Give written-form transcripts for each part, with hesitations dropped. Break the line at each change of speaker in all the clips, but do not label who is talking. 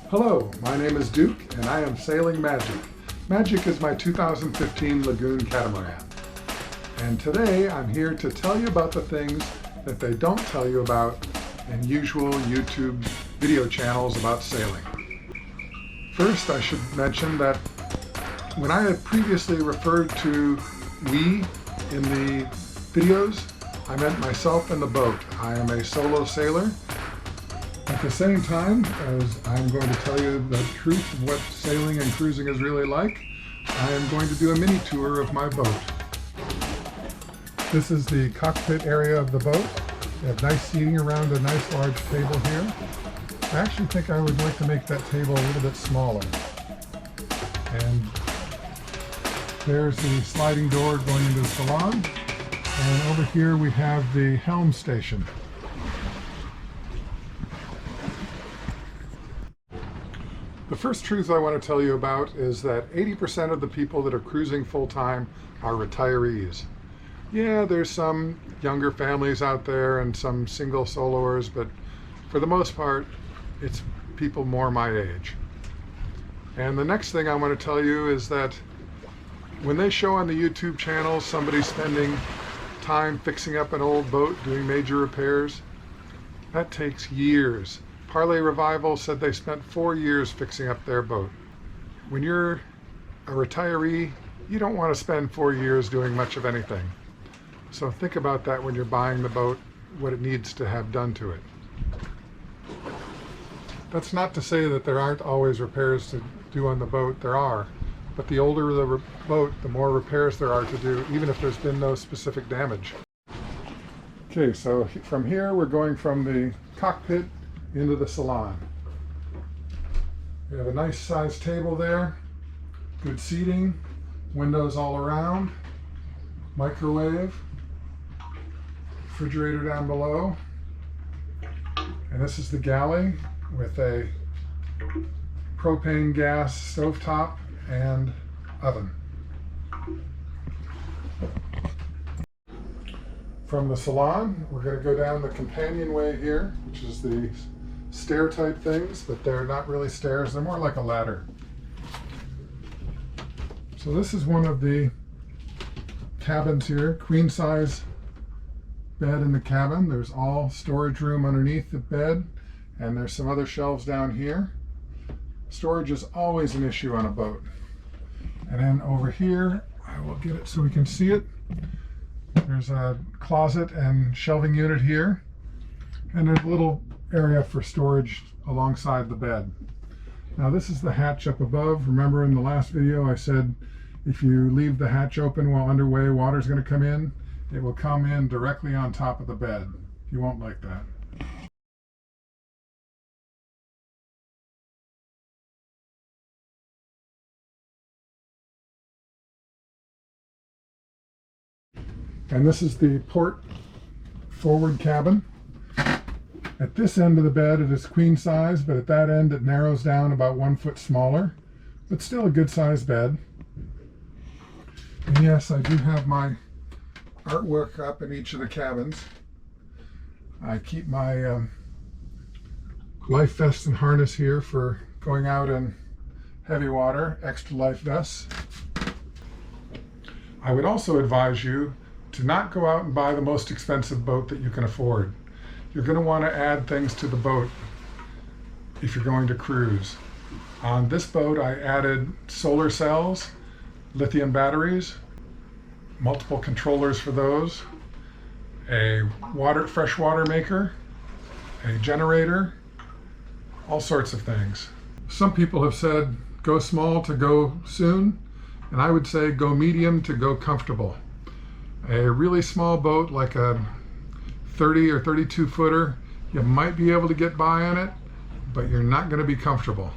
Hello, my name is Duke and I am sailing Magic. Magic is my 2015 Lagoon catamaran. And today I'm here to tell you about the things that they don't tell you about in usual YouTube video channels about sailing. First, I should mention that when I had previously referred to we in the videos, I meant myself and the boat. I am a solo sailor. At the same time, as I'm going to tell you the truth of what sailing and cruising is really like, I am going to do a mini tour of my boat. This is the cockpit area of the boat. We have nice seating around a nice large table here. I actually think I would like to make that table a little bit smaller. And there's the sliding door going into the salon. And over here we have the helm station. The first truth I want to tell you about is that 80% of the people that are cruising full-time are retirees. Yeah, there's some younger families out there and some single soloers, but for the most part, it's people more my age. And the next thing I want to tell you is that when they show on the YouTube channel somebody spending time fixing up an old boat, doing major repairs, that takes years. Parlay Revival said they spent 4 years fixing up their boat. When you're a retiree, you don't want to spend 4 years doing much of anything. So think about that when you're buying the boat, what it needs to have done to it. That's not to say that there aren't always repairs to do on the boat. There are. But the older the boat, the more repairs there are to do, even if there's been no specific damage. Okay, so from here we're going from the cockpit into the salon. We have a nice sized table there, good seating, windows all around, microwave, refrigerator down below, and this is the galley with a propane gas stovetop and oven. From the salon, we're going to go down the companionway here, which is the stair type things, but they're not really stairs, they're more like a ladder. So this is one of the cabins here, queen size bed in the cabin. There's all storage room underneath the bed, and there's some other shelves down here. Storage is always an issue on a boat. And then over here, I will get it so we can see it. There's a closet and shelving unit here, and there's a little area for storage alongside the bed. Now this is the hatch up above. Remember in the last video I said if you leave the hatch open while underway, water's going to come in. It will come in directly on top of the bed. You won't like that. And this is the port forward cabin. At this end of the bed it is queen size, but at that end it narrows down about 1 foot smaller, but still a good sized bed. And yes, I do have my artwork up in each of the cabins. I keep my life vest and harness here for going out in heavy water, extra life vests. I would also advise you to not go out and buy the most expensive boat that you can afford. You're going to want to add things to the boat if you're going to cruise. On this boat I added solar cells, lithium batteries, multiple controllers for those, a fresh water maker, a generator, all sorts of things. Some people have said go small to go soon, and I would say go medium to go comfortable. A really small boat like a 30 or 32 footer, you might be able to get by on it, but you're not going to be comfortable.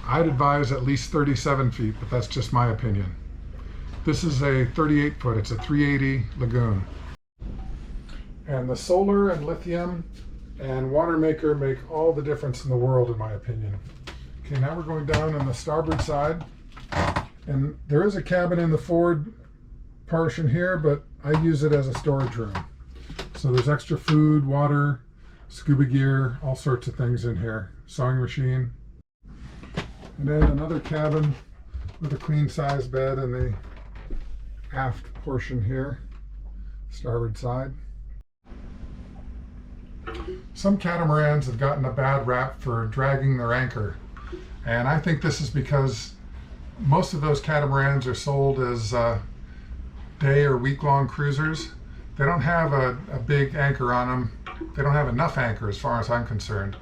I'd advise at least 37 feet, but that's just my opinion. This is a 38 foot, it's a 380 Lagoon. And the solar and lithium and water maker make all the difference in the world in my opinion. Okay, now we're going down on the starboard side, and there is a cabin in the forward portion here, but I use it as a storage room. So there's extra food, water, scuba gear, all sorts of things in here. Sewing machine. And then another cabin with a queen size bed in the aft portion here, starboard side. Some catamarans have gotten a bad rap for dragging their anchor, and I think this is because most of those catamarans are sold as day or week-long cruisers. They don't have a big anchor on them. They don't have enough anchor as far as I'm concerned.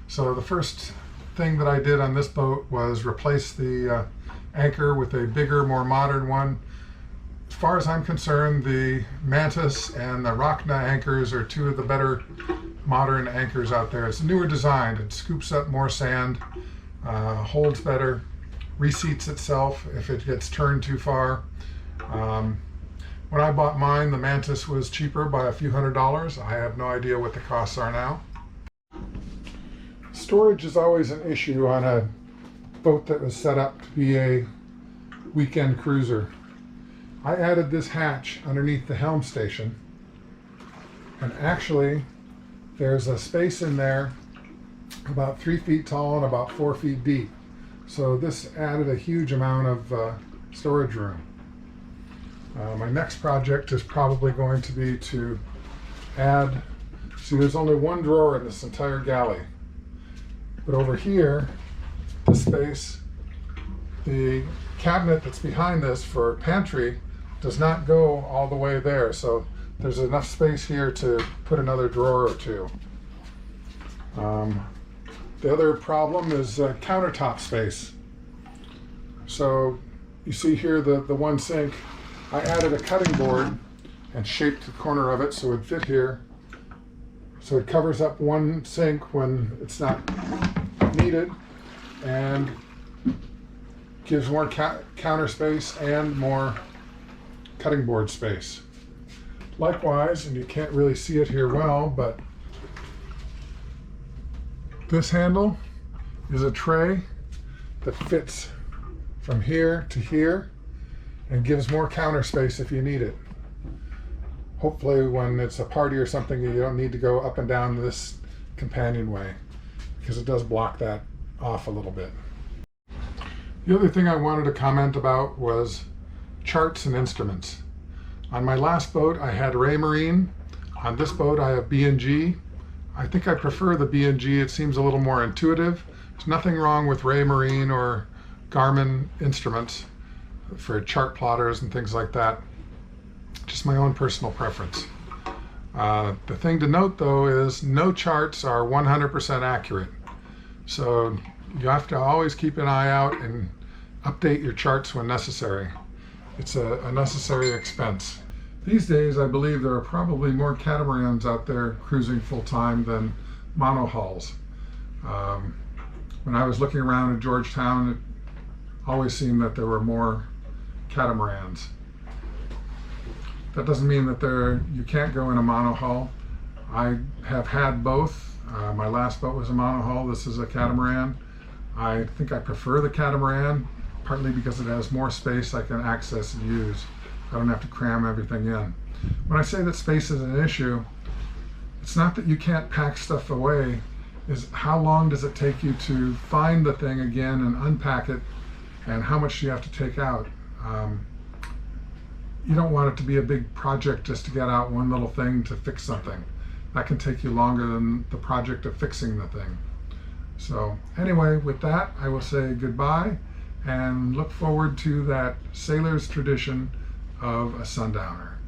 So the first thing that I did on this boat was replace the anchor with a bigger, more modern one. As far as I'm concerned, the Mantis and the Rockna anchors are two of the better modern anchors out there. It's a newer design. It scoops up more sand, holds better, reseats itself if it gets turned too far. When I bought mine, the Mantis was cheaper by a few $100s. I have no idea what the costs are now. Storage is always an issue on a boat that was set up to be a weekend cruiser. I added this hatch underneath the helm station, and actually there's a space in there about 3 feet tall and about 4 feet deep. So this added a huge amount of storage room. My next project is probably going to be to add, see, there's only one drawer in this entire galley. But over here, this space, the cabinet that's behind this for pantry does not go all the way there. So there's enough space here to put another drawer or two. The other problem is countertop space. So you see here the one sink. I added a cutting board and shaped the corner of it so it would fit here. So it covers up one sink when it's not needed and gives more counter space and more cutting board space. Likewise, and you can't really see it here well, but this handle is a tray that fits from here to here and gives more counter space if you need it. Hopefully when it's a party or something, you don't need to go up and down this companionway, because it does block that off a little bit. The other thing I wanted to comment about was charts and instruments. On my last boat I had Raymarine. On this boat I have B&G. I think I prefer the B&G. It seems a little more intuitive. There's nothing wrong with Raymarine or Garmin instruments for chart plotters and things like that. Just my own personal preference. The thing to note though is no charts are 100% accurate. So you have to always keep an eye out and update your charts when necessary. It's a necessary expense. These days I believe there are probably more catamarans out there cruising full-time than monohulls. When I was looking around in Georgetown, it always seemed that there were more catamarans. That doesn't mean that you can't go in a monohull. I have had both. My last boat was a monohull. This is a catamaran. I think I prefer the catamaran, partly because it has more space I can access and use. I don't have to cram everything in. When I say that space is an issue, it's not that you can't pack stuff away, is how long does it take you to find the thing again and unpack it, and how much do you have to take out? You don't want it to be a big project just to get out one little thing to fix something. That can take you longer than the project of fixing the thing. So anyway, with that, I will say goodbye and look forward to that sailor's tradition of a sundowner.